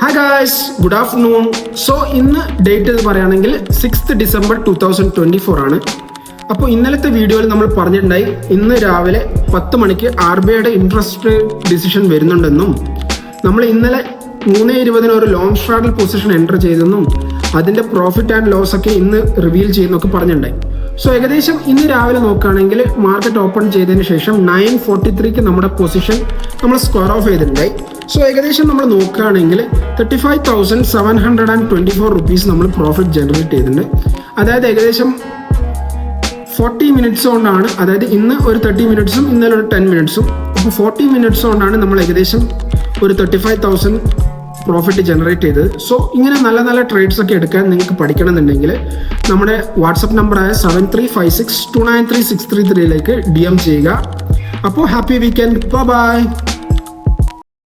Hi guys, good afternoon. So ഇന്ന് date പറയുകയാണെങ്കിൽ 6th December 2024 ആണ്. അപ്പോൾ ഇന്നലത്തെ വീഡിയോയിൽ നമ്മൾ പറഞ്ഞിട്ടുണ്ടായി ഇന്ന് രാവിലെ 10 മണിക്ക് RBIയുടെ ഇൻട്രസ്റ്റ് ഡിസിഷൻ വരുന്നുണ്ടെന്നും നമ്മൾ ഇന്നലെ 3:20 ഒരു ലോങ് സ്ട്രാഡൽ പൊസിഷൻ എൻ്റർ ചെയ്തെന്നും അതിൻ്റെ പ്രോഫിറ്റ് ആൻഡ് ലോസ് ഒക്കെ ഇന്ന് റിവീൽ ചെയ്യുന്നൊക്കെ പറഞ്ഞിട്ടുണ്ടായി. സോ ഏകദേശം ഇന്ന് രാവിലെ നോക്കുകയാണെങ്കിൽ മാർക്കറ്റ് ഓപ്പൺ ചെയ്തതിന് ശേഷം 9:43 നമ്മുടെ പൊസിഷൻ നമ്മൾ സ്ക്വയർ ഓഫ് ചെയ്തിട്ടുണ്ടായി. സോ ഏകദേശം നമ്മൾ നോക്കുകയാണെങ്കിൽ 35,724 റുപ്പീസ് നമ്മൾ പ്രോഫിറ്റ് ജനറേറ്റ് ചെയ്തിട്ടുണ്ട്. അതായത് ഏകദേശം 40 മിനിറ്റ്സ് കൊണ്ടാണ്, അതായത് ഇന്ന് ഒരു 30 മിനിറ്റ്സും ഇന്നലെ ഒരു 10 മിനിറ്റ്സും, അപ്പോൾ 40 മിനിറ്റ്സ് കൊണ്ടാണ് നമ്മൾ ഏകദേശം ഒരു 35,000 പ്രോഫിറ്റ് ജനറേറ്റ് ചെയ്തത്. സോ ഇങ്ങനെ നല്ല നല്ല ട്രേഡ്സ് ഒക്കെ എടുക്കാൻ നിങ്ങൾക്ക് പഠിക്കണമെന്നുണ്ടെങ്കിൽ നമ്മുടെ വാട്സപ്പ് നമ്പറായ 7356293633 DM ചെയ്യുക. അപ്പോൾ ഹാപ്പി വീക്കെൻഡ്, ബൈ.